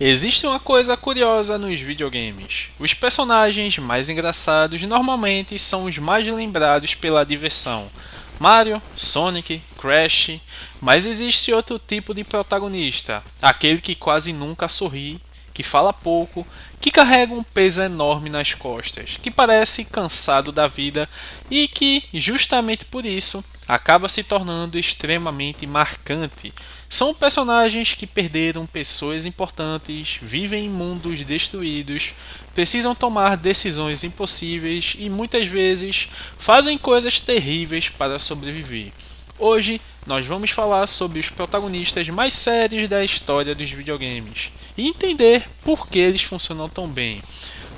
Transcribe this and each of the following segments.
Existe uma coisa curiosa nos videogames. Os personagens mais engraçados normalmente são os mais lembrados pela diversão. Mario, Sonic, Crash, mas existe outro tipo de protagonista, aquele que quase nunca sorri, que fala pouco, que carrega um peso enorme nas costas, que parece cansado da vida e que, justamente por isso, acaba se tornando extremamente marcante. São personagens que perderam pessoas importantes, vivem em mundos destruídos, precisam tomar decisões impossíveis e muitas vezes fazem coisas terríveis para sobreviver. Hoje nós vamos falar sobre os protagonistas mais sérios da história dos videogames e entender por que eles funcionam tão bem.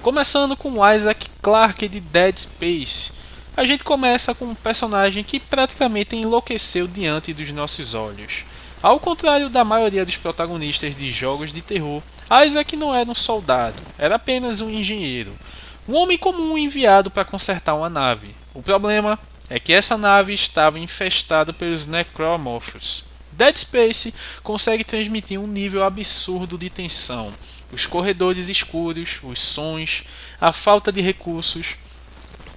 Começando com Isaac Clarke de Dead Space. A gente começa com um personagem que praticamente enlouqueceu diante dos nossos olhos. Ao contrário da maioria dos protagonistas de jogos de terror, Isaac não era um soldado, era apenas um engenheiro. Um homem comum enviado para consertar uma nave. O problema é que essa nave estava infestada pelos Necromorphs. Dead Space consegue transmitir um nível absurdo de tensão. Os corredores escuros, os sons, a falta de recursos,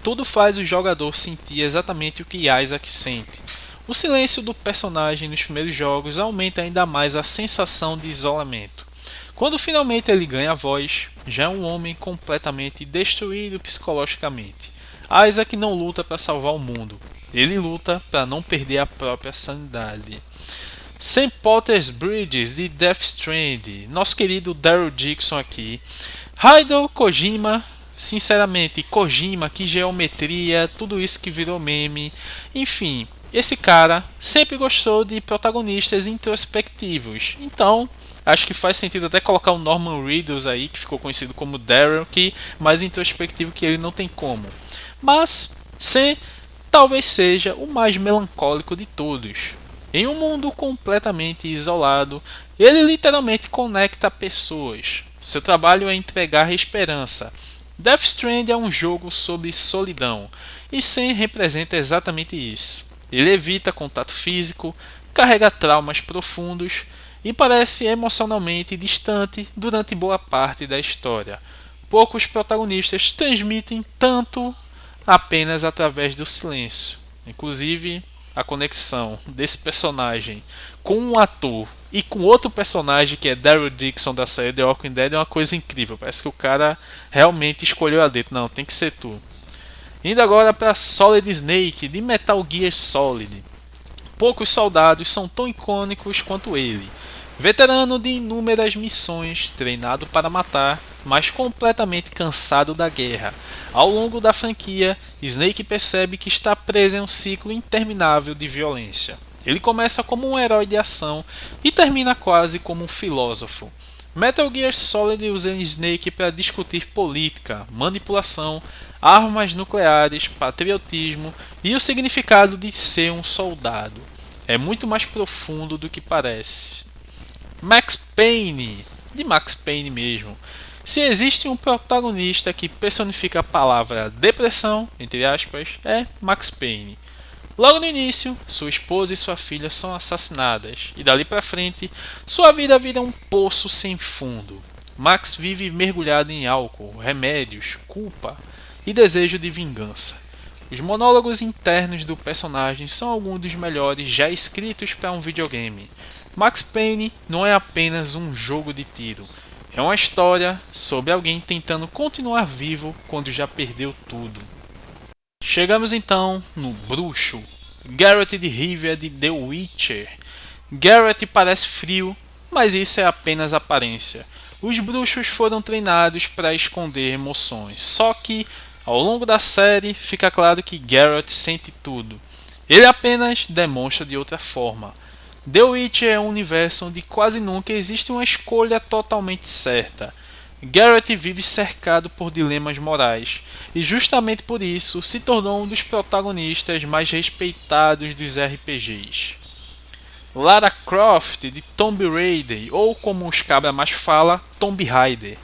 tudo faz o jogador sentir exatamente o que Isaac sente. O silêncio do personagem nos primeiros jogos aumenta ainda mais a sensação de isolamento. Quando finalmente ele ganha a voz, já é um homem completamente destruído psicologicamente. Isaac não luta para salvar o mundo, ele luta para não perder a própria sanidade. Sam Potter's Bridges de Death Stranding, nosso querido Daryl Dixon aqui. Hideo Kojima, sinceramente, Kojima, que geometria, tudo isso que virou meme, enfim. Esse cara sempre gostou de protagonistas introspectivos, então acho que faz sentido até colocar o Norman Reedus aí, que ficou conhecido como Daryl, que mais introspectivo que ele não tem como. Mas Sam talvez seja o mais melancólico de todos. Em um mundo completamente isolado, ele literalmente conecta pessoas. Seu trabalho é entregar esperança. Death Stranding é um jogo sobre solidão, e Sam representa exatamente isso. Ele evita contato físico, carrega traumas profundos e parece emocionalmente distante durante boa parte da história. Poucos protagonistas transmitem tanto apenas através do silêncio. Inclusive, a conexão desse personagem com um ator e com outro personagem que é Daryl Dixon da série The Walking Dead é uma coisa incrível. Parece que o cara realmente escolheu a dedo. Não, tem que ser tu. Indo agora para Solid Snake de Metal Gear Solid. Poucos soldados são tão icônicos quanto ele. Veterano de inúmeras missões, treinado para matar, mas completamente cansado da guerra. Ao longo da franquia, Snake percebe que está preso em um ciclo interminável de violência. Ele começa como um herói de ação e termina quase como um filósofo. Metal Gear Solid usa Snake para discutir política, manipulação, armas nucleares, patriotismo e o significado de ser um soldado. É muito mais profundo do que parece. Max Payne, de Max Payne mesmo. Se existe um protagonista que personifica a palavra depressão, entre aspas, é Max Payne. Logo no início, sua esposa e sua filha são assassinadas, e dali para frente, sua vida vira um poço sem fundo. Max vive mergulhado em álcool, remédios, culpa e desejo de vingança. Os monólogos internos do personagem são alguns dos melhores já escritos para um videogame. Max Payne não é apenas um jogo de tiro, é uma história sobre alguém tentando continuar vivo quando já perdeu tudo. Chegamos então no bruxo, Geralt de Rivia de The Witcher. Geralt parece frio, mas isso é apenas aparência. Os bruxos foram treinados para esconder emoções, só que ao longo da série fica claro que Geralt sente tudo. Ele apenas demonstra de outra forma. The Witcher é um universo onde quase nunca existe uma escolha totalmente certa. Geralt vive cercado por dilemas morais, e justamente por isso se tornou um dos protagonistas mais respeitados dos RPGs. Lara Croft de Tomb Raider, ou como os cabras mais falam, Tomb Raider.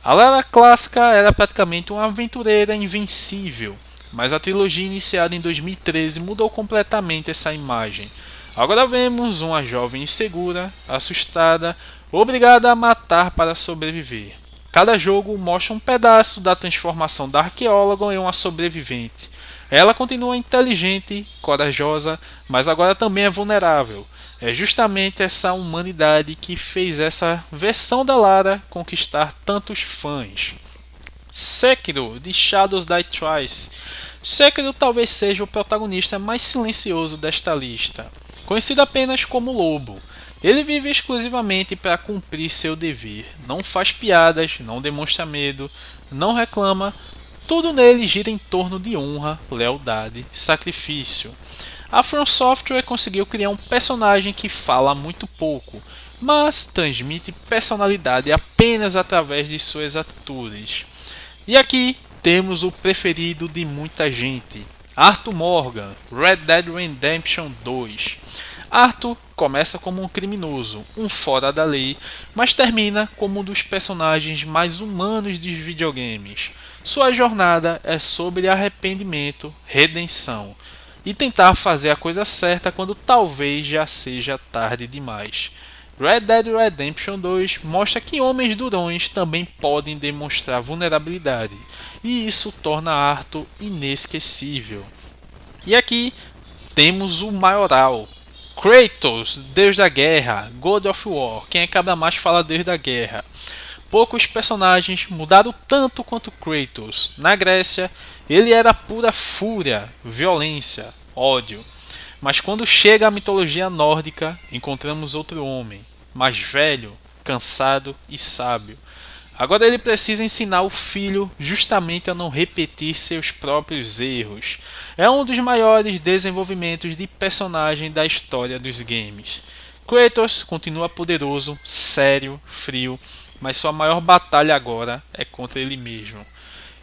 A Lara clássica era praticamente uma aventureira invencível, mas a trilogia iniciada em 2013 mudou completamente essa imagem. Agora vemos uma jovem insegura, assustada, obrigada a matar para sobreviver. Cada jogo mostra um pedaço da transformação da arqueóloga em uma sobrevivente. Ela continua inteligente, corajosa, mas agora também é vulnerável. É justamente essa humanidade que fez essa versão da Lara conquistar tantos fãs. Sekiro, de Shadows Die Twice. Sekiro talvez seja o protagonista mais silencioso desta lista, conhecido apenas como Lobo. Ele vive exclusivamente para cumprir seu dever, não faz piadas, não demonstra medo, não reclama, tudo nele gira em torno de honra, lealdade, sacrifício. A From Software conseguiu criar um personagem que fala muito pouco, mas transmite personalidade apenas através de suas atitudes. E aqui temos o preferido de muita gente, Arthur Morgan, Red Dead Redemption 2. Arthur começa como um criminoso, um fora da lei, mas termina como um dos personagens mais humanos dos videogames. Sua jornada é sobre arrependimento, redenção e tentar fazer a coisa certa quando talvez já seja tarde demais. Red Dead Redemption 2 mostra que homens durões também podem demonstrar vulnerabilidade, e isso torna Arthur inesquecível. E aqui temos o maioral, Kratos, Deus da Guerra, God of War, quem acaba mais fala Deus da Guerra. Poucos personagens mudaram tanto quanto Kratos. Na Grécia, ele era pura fúria, violência, ódio. Mas quando chega à mitologia nórdica, encontramos outro homem, mais velho, cansado e sábio. Agora ele precisa ensinar o filho justamente a não repetir seus próprios erros. É um dos maiores desenvolvimentos de personagem da história dos games. Kratos continua poderoso, sério, frio, mas sua maior batalha agora é contra ele mesmo.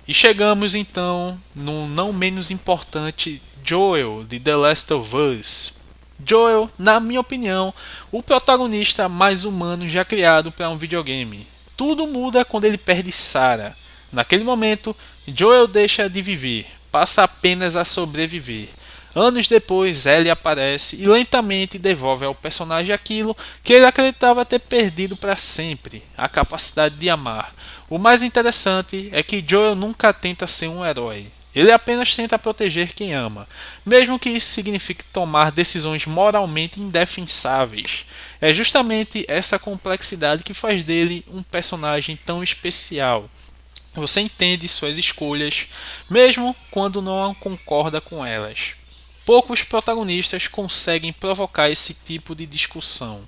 E chegamos então no não menos importante Joel de The Last of Us. Joel, na minha opinião, o protagonista mais humano já criado para um videogame. Tudo muda quando ele perde Sarah. Naquele momento, Joel deixa de viver, passa apenas a sobreviver. Anos depois, Ellie aparece e lentamente devolve ao personagem aquilo que ele acreditava ter perdido para sempre, a capacidade de amar. O mais interessante é que Joel nunca tenta ser um herói. Ele apenas tenta proteger quem ama, mesmo que isso signifique tomar decisões moralmente indefensáveis. É justamente essa complexidade que faz dele um personagem tão especial. Você entende suas escolhas, mesmo quando não concorda com elas. Poucos protagonistas conseguem provocar esse tipo de discussão.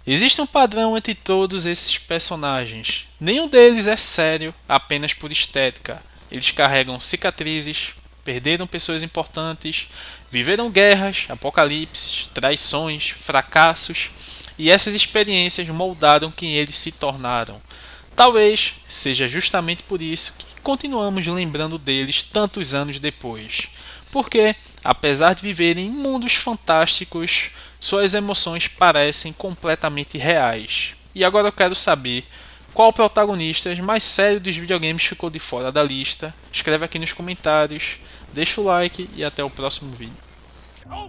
Existe um padrão entre todos esses personagens. Nenhum deles é sério apenas por estética. Eles carregam cicatrizes, perderam pessoas importantes, viveram guerras, apocalipses, traições, fracassos, e essas experiências moldaram quem eles se tornaram. Talvez seja justamente por isso que continuamos lembrando deles tantos anos depois. Porque, apesar de viverem em mundos fantásticos, suas emoções parecem completamente reais. E agora eu quero saber qual protagonista mais sério dos videogames ficou de fora da lista. Escreve aqui nos comentários, deixa o like e até o próximo vídeo.